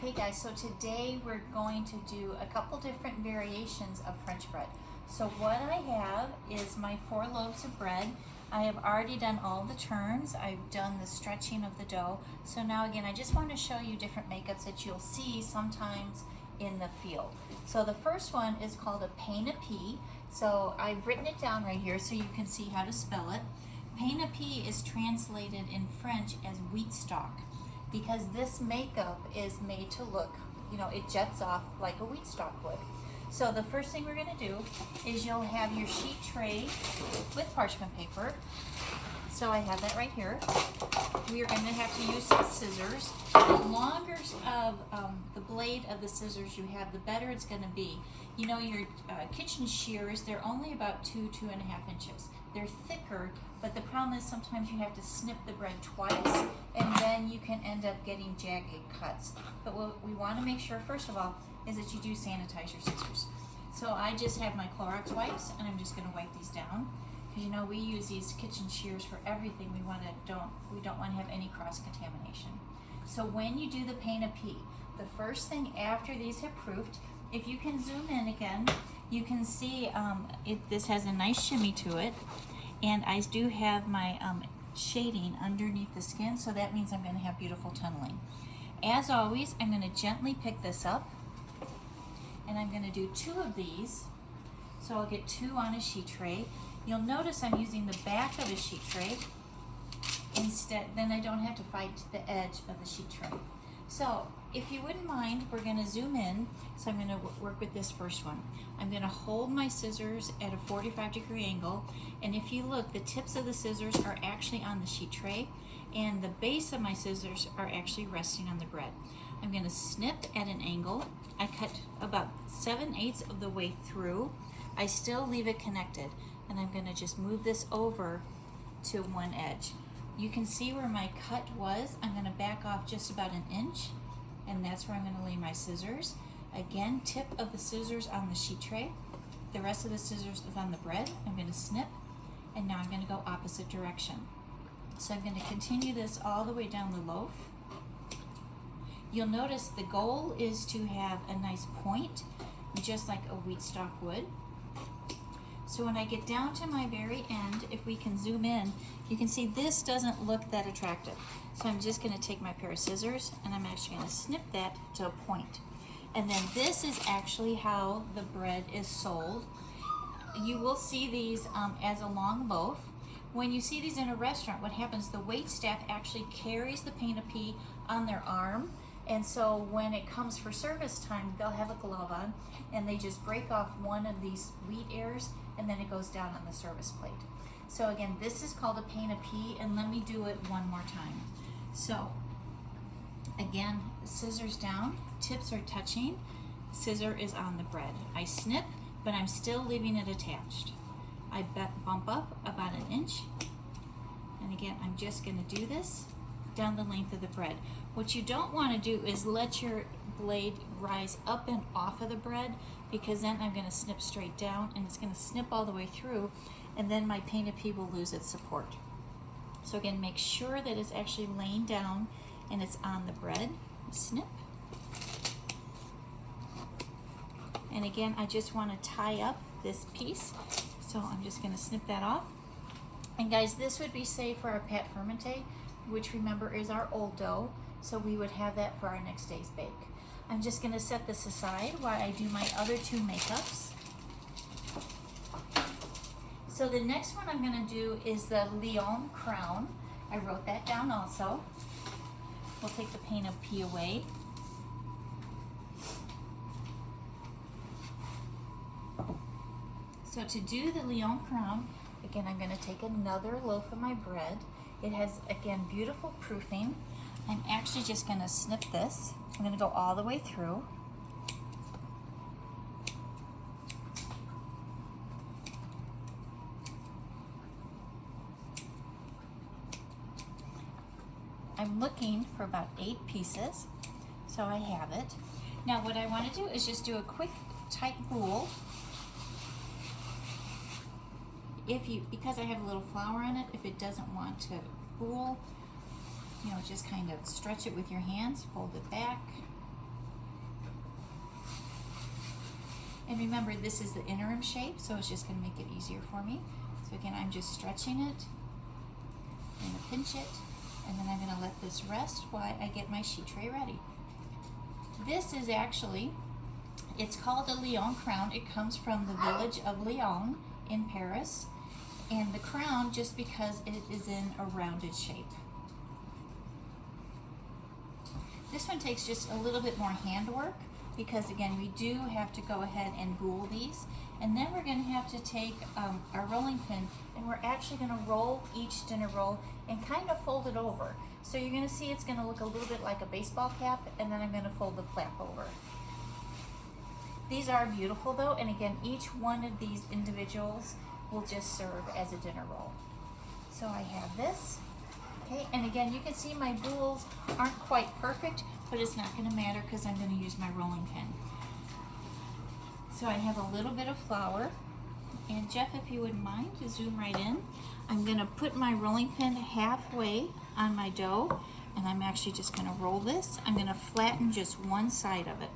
Okay guys, so today we're going to do a couple different variations of French bread. So what I have is my 4 loaves of bread. I have already done all the turns. I've done the stretching of the dough. So now again, I just want to show you different makeups that you'll see sometimes in the field. So the first one is called a pain à pie. So I've written it down right here so you can see how to spell it. Pain à pie is translated in French as wheat stalk, because this makeup is made to look, it jets off like a wheat stalk would. So the first thing we're going to do is you'll have your sheet tray with parchment paper. So I have that right here. We are going to have to use some scissors. The longer the blade of the scissors you have, the better it's going to be. Your kitchen shears, they're only about 2.5 inches. They're thicker, but the problem is sometimes you have to snip the bread twice, and then you can end up getting jagged cuts. But what we want to make sure, first of all, is that you do sanitize your scissors. So I just have my Clorox wipes, and I'm just going to wipe these down, because we use these kitchen shears for everything. We don't want to have any cross contamination. So when you do the pain à pie, the first thing after these have proofed, if you can zoom in again, you can see this has a nice shimmy to it, and I do have my shading underneath the skin, so that means I'm going to have beautiful tunneling. As always, I'm going to gently pick this up, and I'm going to do 2 of these, so I'll get 2 on a sheet tray. You'll notice I'm using the back of a sheet tray instead, then I don't have to fight the edge of the sheet tray. So if you wouldn't mind, we're going to zoom in. So I'm going to work with this first one. I'm going to hold my scissors at a 45-degree angle, and if you look, the tips of the scissors are actually on the sheet tray, and the base of my scissors are actually resting on the bread. I'm going to snip at an angle. I cut about 7/8 of the way through. I still leave it connected, and I'm going to just move this over to one edge. You can see where my cut was. I'm going to back off just about 1 inch, and that's where I'm going to lay my scissors. Again, tip of the scissors on the sheet tray. The rest of the scissors is on the bread. I'm going to snip, and now I'm going to go opposite direction. So I'm going to continue this all the way down the loaf. You'll notice the goal is to have a nice point, just like a wheat stalk would. So when I get down to my very end, if we can zoom in, you can see this doesn't look that attractive. So I'm just going to take my pair of scissors, and I'm actually going to snip that to a point. And then this is actually how the bread is sold. You will see these as a long loaf. When you see these in a restaurant, what happens, the wait staff actually carries the pain à pie on their arm. And so when it comes for service time, they'll have a glove on, and they just break off one of these wheat ears, and then it goes down on the service plate. So again, this is called a pain à pie, and let me do it one more time. So again, scissors down, tips are touching, scissor is on the bread. I snip, but I'm still leaving it attached. I bump up about 1 inch, and again, I'm just going to do this down the length of the bread. What you don't want to do is let your blade rise up and off of the bread, because then I'm going to snip straight down, and it's going to snip all the way through, and then my pain à pie will lose its support. So again, make sure that it's actually laying down and it's on the bread. Snip. And again, I just want to tie up this piece, so I'm just going to snip that off. And guys, this would be safe for our pâte fermentée, which remember is our old dough, so we would have that for our next day's bake. I'm just going to set this aside while I do my other 2 makeups. So the next one I'm going to do is the Lion crown. I wrote that down also. We'll take the pain à pie away. So to do the Lion crown, again, I'm going to take another loaf of my bread. It has, again, beautiful proofing. I'm actually just going to snip this. I'm going to go all the way through. I'm looking for about 8 pieces, so I have it. Now what I want to do is just do a quick tight boule. Because I have a little flour in it, if it doesn't want to boule, just kind of stretch it with your hands, fold it back, And remember, this is the interim shape, so it's just gonna make it easier for me. So again, I'm just stretching it. I'm gonna pinch it, and then I'm gonna let this rest while I get my sheet tray ready. This is actually, it's called a Lion crown. It comes from the village of Lyon in Paris. And the crown, just because it is in a rounded shape. This one takes just a little bit more handwork because again, we do have to go ahead and boule these. And then we're gonna have to take our rolling pin and we're actually gonna roll each dinner roll and kind of fold it over. So you're gonna see it's gonna look a little bit like a baseball cap, and then I'm gonna fold the flap over. These are beautiful though, and again, each one of these individuals will just serve as a dinner roll. So I have this, okay, and again, you can see my boules aren't quite perfect, but it's not gonna matter because I'm gonna use my rolling pin. So I have a little bit of flour, and Jeff, if you wouldn't mind to zoom right in, I'm gonna put my rolling pin halfway on my dough, and I'm actually just gonna roll this. I'm gonna flatten just one side of it.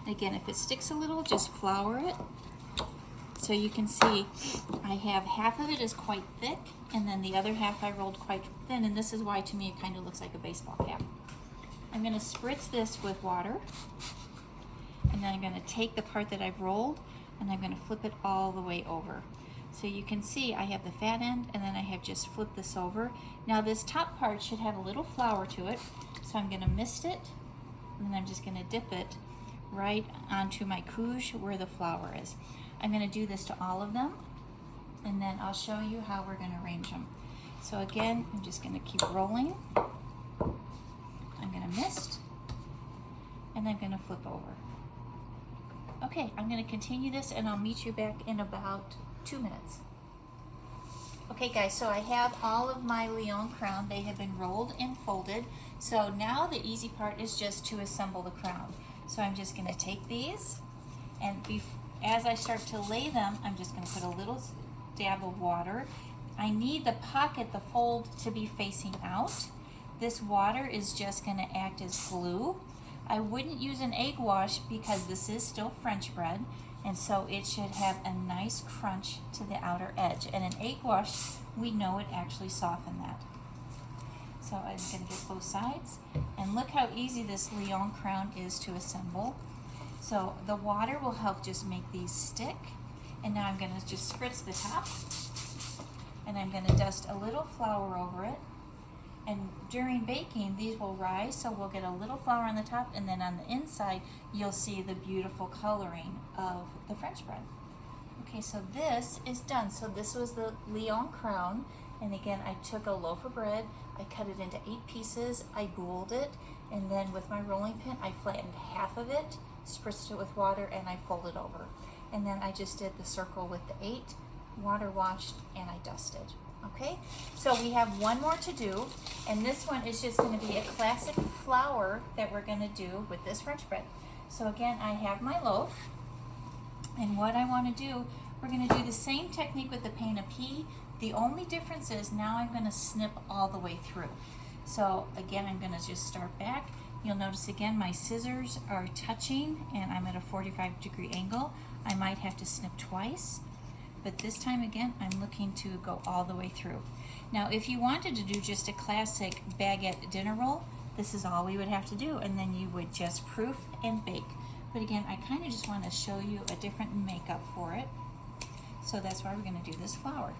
Again, if it sticks a little, just flour it. So you can see I have half of it is quite thick, and then the other half I rolled quite thin, and this is why to me it kind of looks like a baseball cap. I'm gonna spritz this with water, and then I'm gonna take the part that I've rolled, and I'm gonna flip it all the way over. So you can see I have the fat end, and then I have just flipped this over. Now this top part should have a little flour to it, so I'm gonna mist it, and then I'm just gonna dip it right onto my couche where the flour is. I'm gonna do this to all of them, and then I'll show you how we're gonna arrange them. So again, I'm just gonna keep rolling. I'm gonna mist, and I'm gonna flip over. Okay, I'm gonna continue this, and I'll meet you back in about 2 minutes. Okay guys, so I have all of my Lion crown. They have been rolled and folded. So now the easy part is just to assemble the crown. So I'm just gonna take these, and as I start to lay them, I'm just gonna put a little dab of water. I need the pocket, the fold, to be facing out. This water is just gonna act as glue. I wouldn't use an egg wash because this is still French bread, and so it should have a nice crunch to the outer edge. And an egg wash, we know it actually softened that. So I'm gonna get both sides, and look how easy this Lion crown is to assemble. So the water will help just make these stick. And now I'm gonna just spritz the top, and I'm gonna dust a little flour over it. And during baking, these will rise, so we'll get a little flour on the top, and then on the inside, you'll see the beautiful coloring of the French bread. Okay, so this is done. So this was the Lion crown, and again, I took a loaf of bread, I cut it into 8 pieces, I bouled it, and then with my rolling pin, I flattened half of it, spritzed it with water, and I folded over. And then I just did the circle with the 8, water washed, and I dusted. Okay, so we have one more to do, and this one is just going to be a classic flour that we're going to do with this French bread. So again, I have my loaf, and what I want to do, we're going to do the same technique with the pain à pie. The only difference is now I'm going to snip all the way through. So again, I'm going to just start back. You'll notice again my scissors are touching, and I'm at a 45-degree angle. I might have to snip twice. But this time again, I'm looking to go all the way through. Now, if you wanted to do just a classic baguette dinner roll, this is all we would have to do, and then you would just proof and bake. But again, I kind of just want to show you a different makeup for it. So that's why we're going to do this flour.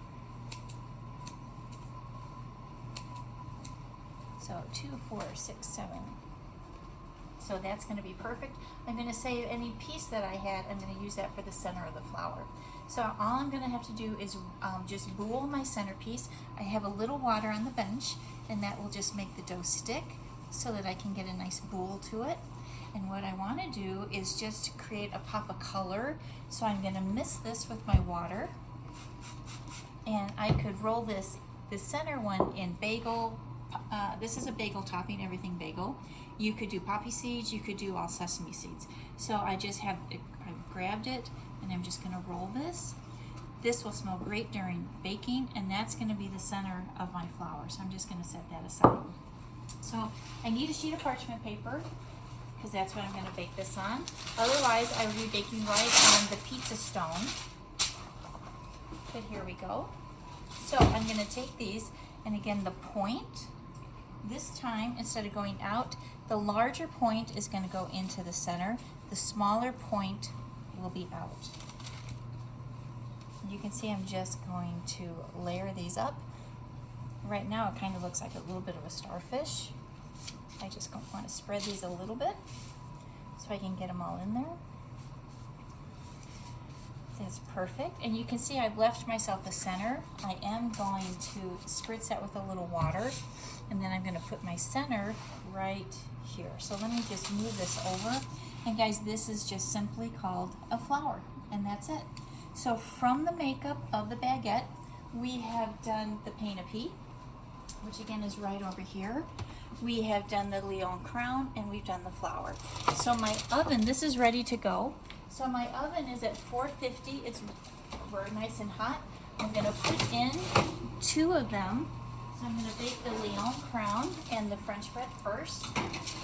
So 2, 4, 6, 7. So that's going to be perfect. I'm going to save any piece that I had. I'm going to use that for the center of the flour. So all I'm going to have to do is just boule my centerpiece. I have a little water on the bench, and that will just make the dough stick so that I can get a nice boule to it. And what I want to do is just create a pop of color. So I'm going to mist this with my water, and I could roll this, the center one, in bagel. This is a bagel topping, everything bagel. You could do poppy seeds, you could do all sesame seeds. So I just have, I grabbed it, and I'm just gonna roll this. This will smell great during baking, and that's gonna be the center of my flour. So I'm just gonna set that aside. So I need a sheet of parchment paper, because that's what I'm going to bake this on. Otherwise, I would be baking right on the pizza stone. But here we go. So I'm going to take these, and again, the point, this time, instead of going out, the larger point is going to go into the center. The smaller point will be out. You can see I'm just going to layer these up. Right now it kind of looks like a little bit of a starfish. I just want to spread these a little bit so I can get them all in there. That's perfect. And you can see I've left myself a center. I am going to spritz that with a little water, and then I'm going to put my center right here. So let me just move this over. And guys, this is just simply called a flower, and that's it. So from the makeup of the baguette, we have done the pain à pie, which again is right over here. We have done the Lyon crown, and we've done the flower. So my oven, this is ready to go. So my oven is at 450. We're nice and hot. I'm going to put in 2 of them. So I'm going to bake the Lyon crown and the French bread first.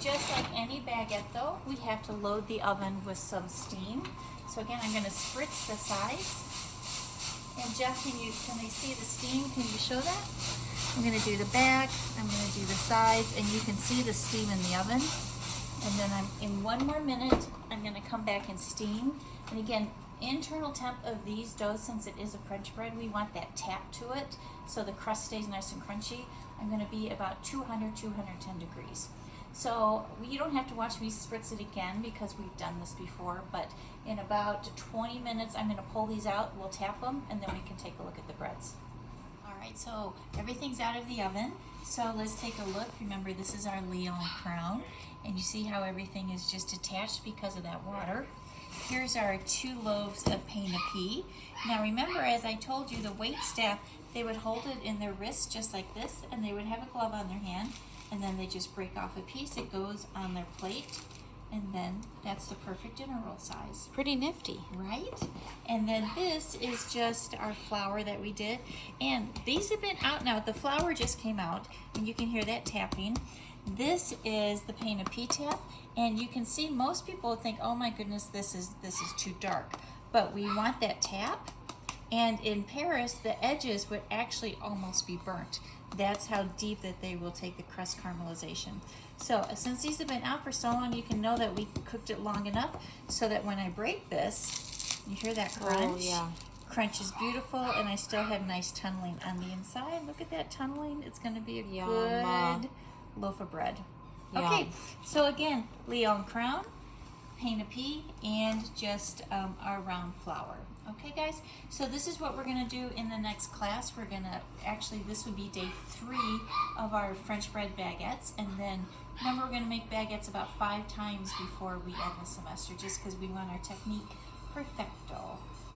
Just like any baguette though, we have to load the oven with some steam. So again, I'm going to spritz the sides. And Jeff, can they see the steam? Can you show that? I'm going to do the back, I'm going to do the sides, and you can see the steam in the oven. And then in 1 more minute, I'm going to come back and steam. And again, internal temp of these doughs, since it is a French bread, we want that tap to it so the crust stays nice and crunchy. I'm going to be about 200, 210 degrees. So you don't have to watch me spritz it again because we've done this before, but in about 20 minutes, I'm going to pull these out, we'll tap them, and then we can take a look at the breads. All right, so everything's out of the oven. So let's take a look. Remember, this is our Lyon crown, and you see how everything is just attached because of that water. Here's our 2 loaves of pain à pie. Now remember, as I told you, the wait staff, they would hold it in their wrist just like this, and they would have a glove on their hand, and then they just break off a piece. It goes on their plate, and then that's the perfect dinner roll size. Pretty nifty. Right? And then this is just our flour that we did. And these have been out now. The flour just came out, and you can hear that tapping. This is the pain à pie tap, and you can see most people think, oh my goodness, this is too dark. But we want that tap. And in Paris, the edges would actually almost be burnt. That's how deep that they will take the crust caramelization. So since these have been out for so long, you can know that we cooked it long enough so that when I break this, you hear that crunch? Oh, yeah. Crunch is beautiful, and I still have nice tunneling on the inside. Look at that tunneling. It's going to be a good loaf of bread. Yum. Okay, so again, Lyon crown, pain à pie, and just our round flour. Okay guys, so this is what we're going to do in the next class. We're going to, actually this would be day 3 of our French bread baguettes, and then remember we're going to make baguettes about 5 times before we end the semester, just because we want our technique perfecto.